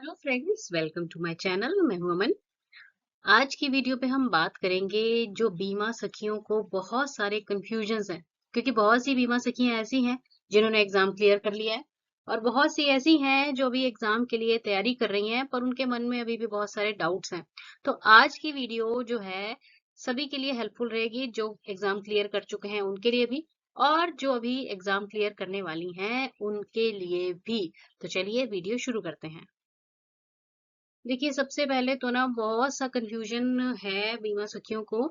Hello friends, welcome to my channel. मैं हूं अमन। आज की वीडियो पे हम बात करेंगे जो बीमा सखियों को बहुत सारे कंफ्यूजन्स हैं, क्योंकि बहुत सी बीमा सखियां ऐसी हैं जिन्होंने एग्जाम क्लियर कर लिया है और बहुत सी ऐसी हैं जो भी एग्जाम के लिए तैयारी कर रही हैं पर उनके मन में अभी भी बहुत सारे डाउट्स हैं। तो आज की वीडियो जो है सभी के लिए हेल्पफुल रहेगी, जो एग्जाम क्लियर कर चुके हैं उनके लिए भी और जो अभी एग्जाम क्लियर करने वाली हैं उनके लिए भी। तो चलिए वीडियो शुरू करते हैं। देखिए, सबसे पहले तो ना बहुत सा कंफ्यूजन है बीमा सखियों को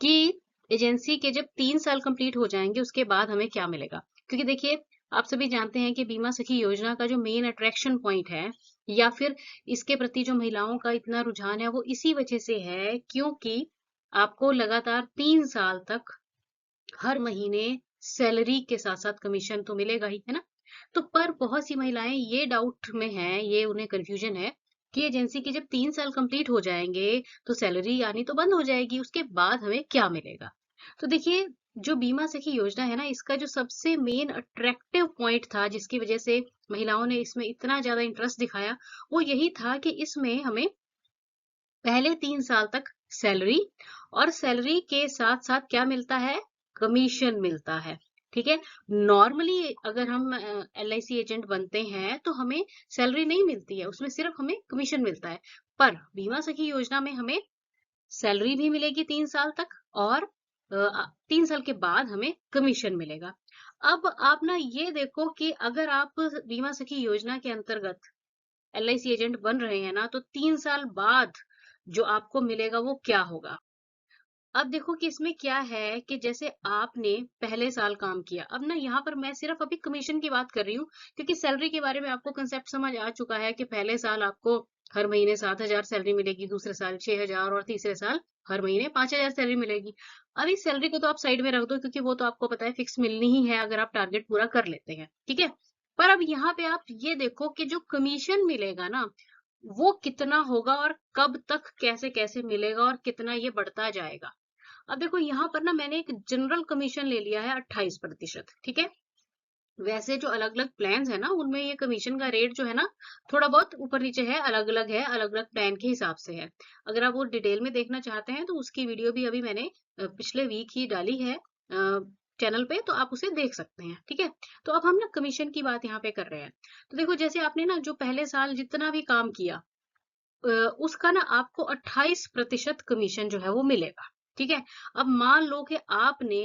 कि एजेंसी के जब 3 साल कंप्लीट हो जाएंगे उसके बाद हमें क्या मिलेगा। क्योंकि देखिए, आप सभी जानते हैं कि बीमा सखी योजना का जो मेन अट्रैक्शन पॉइंट है या फिर इसके प्रति जो महिलाओं का इतना रुझान है वो इसी वजह से है क्योंकि आपको लगातार 3 साल तक हर महीने सैलरी के साथ साथ कमीशन तो मिलेगा ही, है ना। तो पर बहुत सी महिलाएं ये डाउट में हैं, ये उन्हें कंफ्यूजन है कि एजेंसी के जब 3 साल कंप्लीट हो जाएंगे तो सैलरी आनी तो बंद हो जाएगी, उसके बाद हमें क्या मिलेगा। तो देखिए, जो बीमा सखी योजना है ना, इसका जो सबसे मेन अट्रैक्टिव पॉइंट था जिसकी वजह से महिलाओं ने इसमें इतना ज्यादा इंटरेस्ट दिखाया, वो यही था कि इसमें हमें पहले 3 साल तक सैलरी और सैलरी के साथ साथ क्या मिलता है, कमीशन मिलता है। ठीक है। नॉर्मली अगर हम LIC एजेंट बनते हैं तो हमें सैलरी नहीं मिलती है, उसमें सिर्फ हमें कमीशन मिलता है। पर बीमा सखी योजना में हमें सैलरी भी मिलेगी 3 साल तक और 3 साल के बाद हमें कमीशन मिलेगा। अब आप ना ये देखो कि अगर आप बीमा सखी योजना के अंतर्गत LIC एजेंट बन रहे हैं ना, तो 3 साल बाद जो आपको मिलेगा वो क्या होगा। अब देखो कि इसमें क्या है कि जैसे आपने पहले साल काम किया, अब ना यहाँ पर मैं सिर्फ अभी कमीशन की बात कर रही हूँ क्योंकि सैलरी के बारे में आपको कंसेप्ट समझ आ चुका है कि पहले साल आपको हर महीने 7,000 सैलरी मिलेगी, दूसरे साल 6,000 और तीसरे साल हर महीने 5,000 सैलरी मिलेगी। अब इस सैलरी को तो आप साइड में रख दो क्योंकि वो तो आपको पता है फिक्स मिलनी ही है अगर आप टारगेट पूरा कर लेते हैं, ठीक है। पर अब यहाँ पे आप ये देखो कि जो कमीशन मिलेगा ना, वो कितना होगा और कब तक कैसे कैसे मिलेगा और कितना ये बढ़ता जाएगा। अब देखो, यहाँ पर ना मैंने एक जनरल कमीशन ले लिया है 28%, ठीक है। वैसे जो अलग अलग प्लान है ना उनमें ये कमीशन का रेट जो है ना थोड़ा बहुत ऊपर नीचे है, अलग अलग है, अलग अलग प्लान के हिसाब से है। अगर आप वो डिटेल में देखना चाहते हैं तो उसकी वीडियो भी अभी मैंने पिछले वीक ही डाली है चैनल पे, तो आप उसे देख सकते हैं, ठीक है। तो अब हम ना कमीशन की बात यहाँ पे कर रहे हैं। तो देखो, जैसे आपने ना जो पहले साल जितना भी काम किया अ, उसका ना आपको 28% कमीशन जो है वो मिलेगा, ठीक है। अब मान लो कि आपने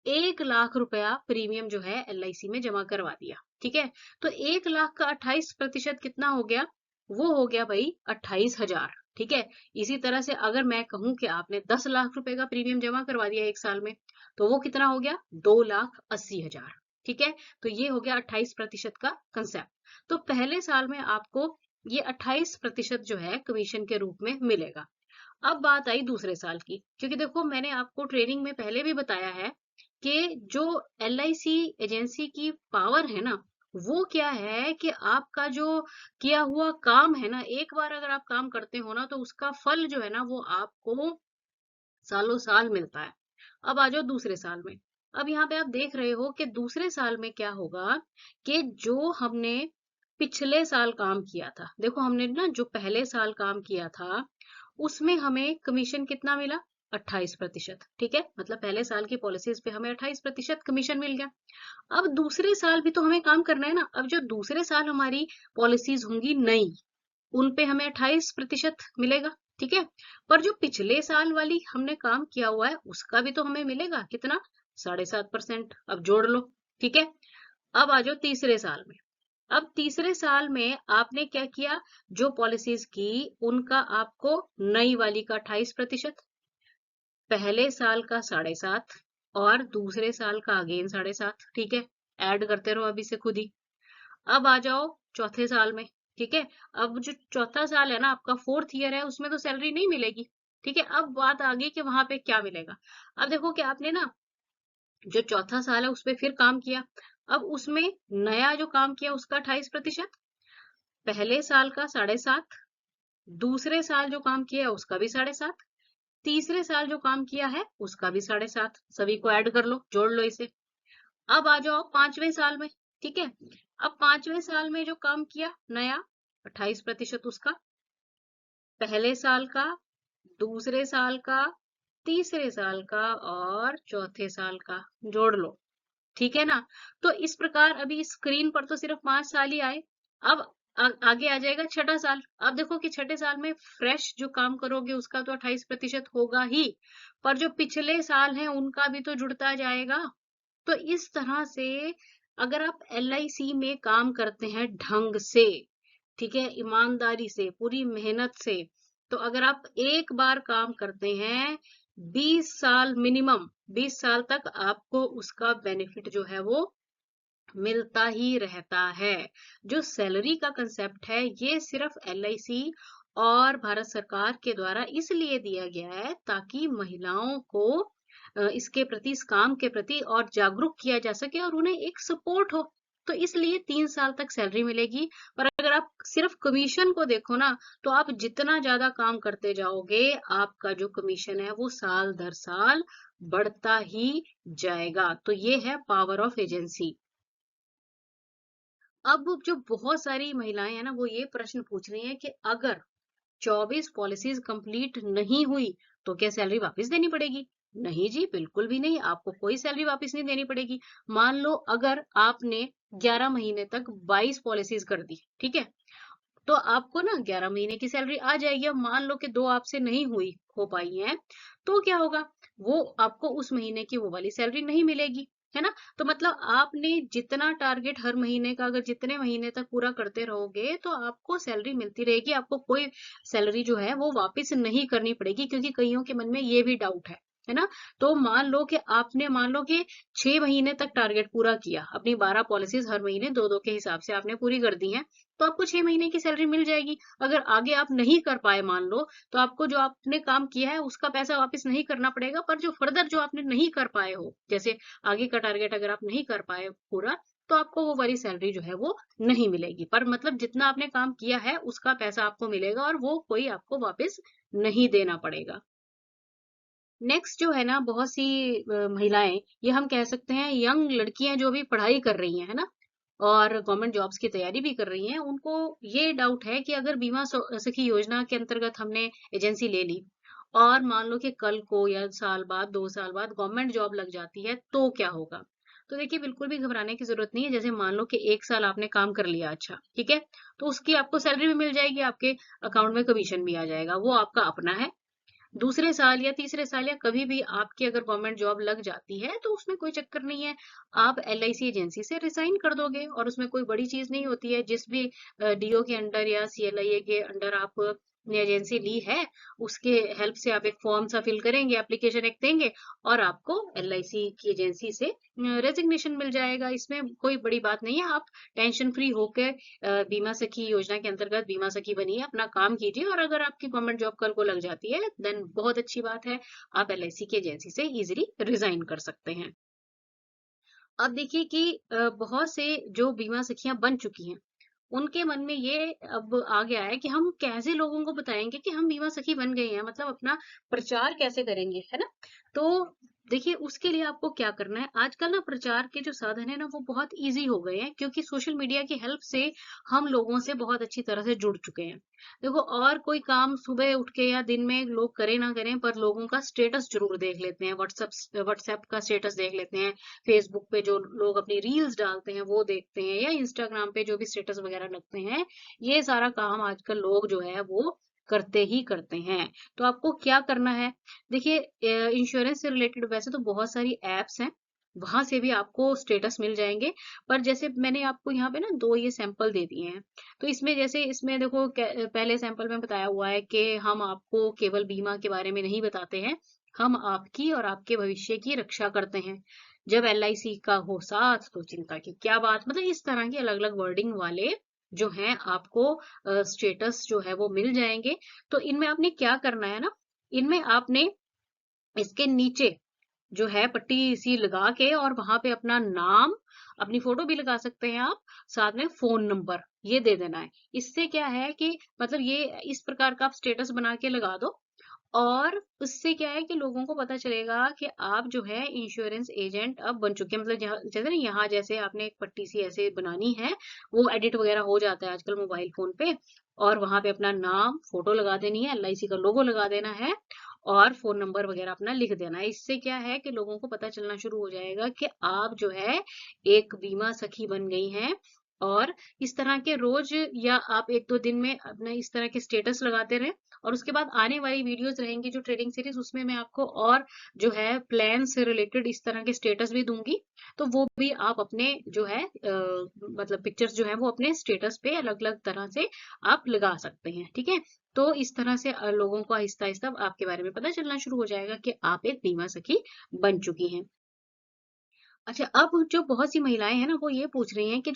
1 लाख रुपया प्रीमियम जो है LIC में जमा करवा दिया, ठीक है। तो 1 लाख का 28% कितना हो गया, वो हो गया भाई 28,000, ठीक है। इसी तरह से अगर मैं कहूं कि आपने 10 लाख रुपए का प्रीमियम जमा करवा दिया एक साल में, तो वो कितना हो गया, 2,80,000, ठीक है। तो ये हो गया 28% का कंसेप्ट। तो पहले साल में आपको ये 28% जो है कमीशन के रूप में मिलेगा। अब बात आई दूसरे साल की, क्योंकि देखो मैंने आपको ट्रेनिंग में पहले भी बताया है कि जो LIC एजेंसी की पावर है ना, वो क्या है कि आपका जो किया हुआ काम है ना, एक बार अगर आप काम करते हो ना तो उसका फल जो है ना वो आपको सालों साल मिलता है। अब आ जाओ दूसरे साल में। अब यहाँ पे आप देख रहे हो कि दूसरे साल में क्या होगा कि जो हमने पिछले साल काम किया था, देखो हमने ना जो पहले साल काम किया था उसमें हमें कमीशन कितना मिला, 28%, ठीक है। मतलब पहले साल की पॉलिसीज पे हमें 28% कमीशन मिल गया। अब दूसरे साल भी तो हमें काम करना है ना, अब जो दूसरे साल हमारी पॉलिसीज होंगी नई, उन पे हमें 28% मिलेगा, ठीक है। पर जो पिछले साल वाली हमने काम किया हुआ है उसका भी तो हमें मिलेगा, कितना, 7.5%। अब जोड़ लो, ठीक है। अब आ जाओ तीसरे साल में। अब तीसरे साल में आपने क्या किया, जो पॉलिसीज की उनका आपको नई वाली का 28%, पहले साल का 7.5 और दूसरे साल का अगेन 7.5, ठीक है। ऐड करते रहो अभी से खुद ही। अब आ जाओ चौथे साल में, ठीक है। अब जो चौथा साल है ना आपका, फोर्थ ईयर है, उसमें तो सैलरी नहीं मिलेगी, ठीक है। अब बात आ गई कि वहां पे क्या मिलेगा। अब देखो कि आपने ना जो चौथा साल है उसपे फिर काम किया, अब उसमें नया जो काम किया उसका 28%, पहले साल का 7.5, दूसरे साल जो काम किया है उसका भी 7.5, तीसरे साल जो काम किया है उसका भी 7.5, सभी को ऐड कर लो, जोड़ लो इसे। अब आ जाओ पांचवें साल में, ठीक है। अब पांचवें साल में जो काम किया नया, 28% उसका, पहले साल का, दूसरे साल का, तीसरे साल का और चौथे साल का जोड़ लो। ठीक है ना? तो इस प्रकार अभी स्क्रीन पर तो सिर्फ 5 साल ही आए। अब आगे आ जाएगा छठा साल। अब देखो कि छठे साल में फ्रेश जो काम करोगे उसका तो 28% होगा ही, पर जो पिछले साल हैं उनका भी तो जुड़ता जाएगा। तो इस तरह से अगर आप LIC में काम करते हैं ढंग से, ठीक है, ईमानदारी से, पूरी मेहनत से, तो अगर आप एक बार काम करते हैं 20 साल मिनिमम, 20 साल तक आपको उसका बेनिफिट जो है वो मिलता ही रहता है। जो सैलरी का कंसेप्ट है ये सिर्फ LIC और भारत सरकार के द्वारा इसलिए दिया गया है ताकि महिलाओं को इसके प्रति, इस काम के प्रति और जागरूक किया जा सके और उन्हें एक सपोर्ट हो। तो इसलिए 3 साल तक सैलरी मिलेगी। पर अगर आप सिर्फ कमीशन को देखो ना, तो आप जितना ज्यादा काम करते जाओगे आपका जो कमीशन है वो साल दर साल बढ़ता ही जाएगा। तो ये है पावर ऑफ एजेंसी। अब जो बहुत सारी महिलाएं हैं ना वो ये प्रश्न पूछ रही हैं कि अगर 24 पॉलिसीज कंप्लीट नहीं हुई तो क्या सैलरी वापस देनी पड़ेगी? नहीं जी, बिल्कुल भी नहीं, आपको कोई सैलरी वापस नहीं देनी पड़ेगी। मान लो अगर आपने 11 महीने तक 22 पॉलिसीज कर दी, ठीक है, तो आपको ना 11 महीने की सैलरी आ जाएगी। अब मान लो कि 2 आपसे नहीं हुई, हो पाई हैं, तो क्या होगा? वो आपको उस महीने की वो वाली सैलरी नहीं मिलेगी, है ना? तो मतलब आपने जितना टारगेट हर महीने का अगर जितने महीने तक पूरा करते रहोगे तो आपको सैलरी मिलती रहेगी। आपको कोई सैलरी जो है वो वापस नहीं करनी पड़ेगी, क्योंकि कईयों के मन में ये भी डाउट है ना? तो मान लो कि 6 महीने तक टारगेट पूरा किया, अपनी 12 पॉलिसीज हर महीने 2-2 के हिसाब से आपने पूरी कर दी हैं, तो आपको 6 महीने की सैलरी मिल जाएगी। अगर आगे आप नहीं कर पाए मान लो, तो आपको जो आपने काम किया है उसका पैसा वापस नहीं करना पड़ेगा, पर जो फर्दर जो आपने नहीं कर पाए हो, जैसे आगे का टारगेट अगर आप नहीं कर पाए पूरा, तो आपको वो वाली सैलरी जो है वो नहीं मिलेगी। पर मतलब जितना आपने काम किया है उसका पैसा आपको मिलेगा और वो कोई आपको वापस नहीं देना पड़ेगा। नेक्स्ट जो है ना, बहुत सी महिलाएं, ये हम कह सकते हैं यंग लड़कियां जो भी पढ़ाई कर रही हैं, है ना, और गवर्नमेंट जॉब्स की तैयारी भी कर रही हैं, उनको ये डाउट है कि अगर बीमा सखी योजना के अंतर्गत हमने एजेंसी ले ली और मान लो कि कल को या साल बाद, 2 साल बाद गवर्नमेंट जॉब लग जाती है तो क्या होगा? तो देखिए बिल्कुल भी घबराने की जरूरत नहीं है। जैसे मान लो कि 1 साल आपने काम कर लिया, अच्छा ठीक है, तो उसकी आपको सैलरी भी मिल जाएगी, आपके अकाउंट में कमीशन भी आ जाएगा, वो आपका अपना है। दूसरे साल या तीसरे साल या कभी भी आपकी अगर गवर्नमेंट जॉब लग जाती है तो उसमें कोई चक्कर नहीं है। आप LIC एजेंसी से रिजाइन कर दोगे और उसमें कोई बड़ी चीज नहीं होती है। जिस भी DO के अंडर या CLIA के अंडर आप ने एजेंसी ली है, उसके हेल्प से आप एक फॉर्म सा फिल करेंगे, एप्लीकेशन एक देंगे और आपको LIC की एजेंसी से रेजिग्नेशन मिल जाएगा। इसमें कोई बड़ी बात नहीं है। आप टेंशन फ्री होकर बीमा सखी योजना के अंतर्गत बीमा सखी बनिए, अपना काम कीजिए और अगर आपकी गवर्नमेंट जॉब कल को लग जाती है देन बहुत अच्छी बात है, आप LIC की एजेंसी से इजीली रिजाइन कर सकते हैं। अब देखिए कि बहुत से जो बीमा सखियां बन चुकी हैं उनके मन में ये अब आ गया है कि हम कैसे लोगों को बताएंगे कि हम बीमा सखी बन गए हैं, मतलब अपना प्रचार कैसे करेंगे, है ना? तो देखिए उसके लिए आपको क्या करना है, आजकल ना प्रचार के जो साधन है ना वो बहुत इजी हो गए हैं, क्योंकि सोशल मीडिया की हेल्प से हम लोगों से बहुत अच्छी तरह से जुड़ चुके हैं। देखो और कोई काम सुबह उठ के या दिन में लोग करें ना करें, पर लोगों का स्टेटस जरूर देख लेते हैं, व्हाट्सएप का स्टेटस देख लेते हैं, फेसबुक पे जो लोग अपनी रील्स डालते हैं वो देखते हैं, या इंस्टाग्राम पे जो भी स्टेटस वगैरह लगते हैं, ये सारा काम आजकल लोग जो है वो करते ही करते हैं। तो आपको क्या करना है, देखिए इंश्योरेंस से रिलेटेड वैसे तो बहुत सारी एप्स हैं, वहां से भी आपको स्टेटस मिल जाएंगे। पर जैसे मैंने आपको यहाँ पे ना 2 ये सैंपल दे दिए हैं, तो इसमें जैसे इसमें देखो पहले सैंपल में बताया हुआ है कि हम आपको केवल बीमा के बारे में नहीं बताते हैं, हम आपकी और आपके भविष्य की रक्षा करते हैं। जब LIC का हो साथ तो चिंता की क्या बात, मतलब इस तरह की अलग अलग वर्डिंग वाले जो हैं आपको स्टेटस जो है वो मिल जाएंगे। तो इनमें आपने क्या करना है ना, इनमें आपने इसके नीचे जो है पट्टी सी लगा के और वहां पे अपना नाम, अपनी फोटो भी लगा सकते हैं आप, साथ में फोन नंबर ये दे देना है। इससे क्या है कि मतलब ये इस प्रकार का आप स्टेटस बना के लगा दो और उससे क्या है कि लोगों को पता चलेगा कि आप जो है इंश्योरेंस एजेंट अब बन चुके हैं। मतलब जैसे ना यहाँ जैसे आपने एक पट्टी सी ऐसे बनानी है, वो एडिट वगैरह हो जाता है आजकल मोबाइल फोन पे, और वहां पे अपना नाम, फोटो लगा देनी है, एलआईसी का लोगो लगा देना है, और फोन नंबर वगैरह अपना लिख देना है। इससे क्या है कि लोगों को पता चलना शुरू हो जाएगा कि आप जो है एक बीमा सखी बन गई हैं। और इस तरह के रोज, या आप 1-2 दिन में अपना इस तरह के स्टेटस लगाते रहें, और उसके बाद आने वाली वीडियोस रहेंगी जो ट्रेडिंग सीरीज, उसमें मैं आपको और जो है प्लान से रिलेटेड इस तरह के स्टेटस भी दूंगी। तो वो भी आप अपने जो है मतलब पिक्चर्स जो है वो अपने स्टेटस पे अलग अलग तरह से आप लगा सकते हैं, ठीक है। तो इस तरह से लोगों को आहिस्ता आहिस्ता आपके बारे में पता चलना शुरू हो जाएगा कि आप एक बीमा सखी बन चुकी हैं। अच्छा, अब जो बहुत सी महिलाएं हैं ना, वो ये पूछ रही हैं कि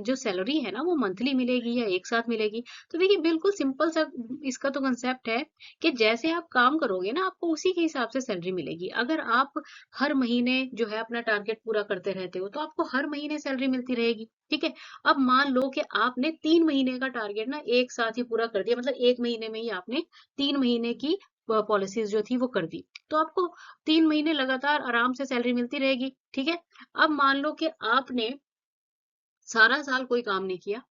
जो सैलरी है ना, वो मंथली मिलेगी या एक साथ मिलेगी। तो देखिए, बिल्कुल सिंपल सा इसका तो कंसेप्ट है कि जैसे आप काम करोगे ना, आपको उसी के हिसाब से सैलरी मिलेगी। अगर आप हर महीने जो है अपना टारगेट पूरा करते रहते हो, तो आपको हर महीने सैलरी मिलती रहेगी, ठीक है। अब मान लो कि आपने 3 महीने का टारगेट ना एक साथ ही पूरा कर दिया, मतलब 1 महीने में ही आपने 3 महीने की पॉलिसीज जो थी वो कर दी, तो आपको 3 महीने लगातार आराम से सैलरी मिलती रहेगी, ठीक है। अब मान लो कि आपने सारा साल कोई काम नहीं किया,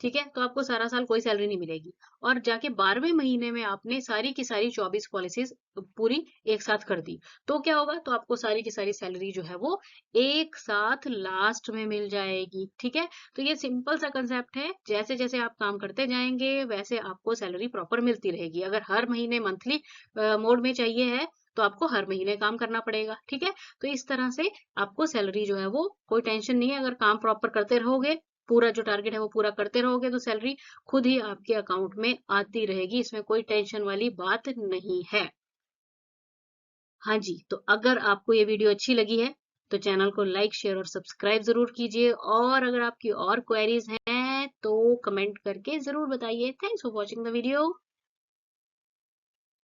ठीक है, तो आपको सारा साल कोई सैलरी नहीं मिलेगी, और जाके 12वें महीने में आपने सारी की सारी 24 पॉलिसीज पूरी एक साथ कर दी, तो क्या होगा? तो आपको सारी की सारी सैलरी जो है वो एक साथ लास्ट में मिल जाएगी, ठीक है। तो ये सिंपल सा कंसेप्ट है, जैसे जैसे आप काम करते जाएंगे वैसे आपको सैलरी प्रॉपर मिलती रहेगी। अगर हर महीने मंथली मोड में चाहिए है, तो आपको हर महीने काम करना पड़ेगा, ठीक है। तो इस तरह से आपको सैलरी जो है वो कोई टेंशन नहीं है, अगर काम प्रॉपर करते रहोगे, पूरा जो टारगेट है वो पूरा करते रहोगे, तो सैलरी खुद ही आपके अकाउंट में आती रहेगी, इसमें कोई टेंशन वाली बात नहीं है। हाँ जी, तो अगर आपको ये वीडियो अच्छी लगी है, तो चैनल को लाइक, शेयर और सब्सक्राइब जरूर कीजिए, और अगर आपकी और क्वेरीज हैं तो कमेंट करके जरूर बताइए। Thanks for watching the video.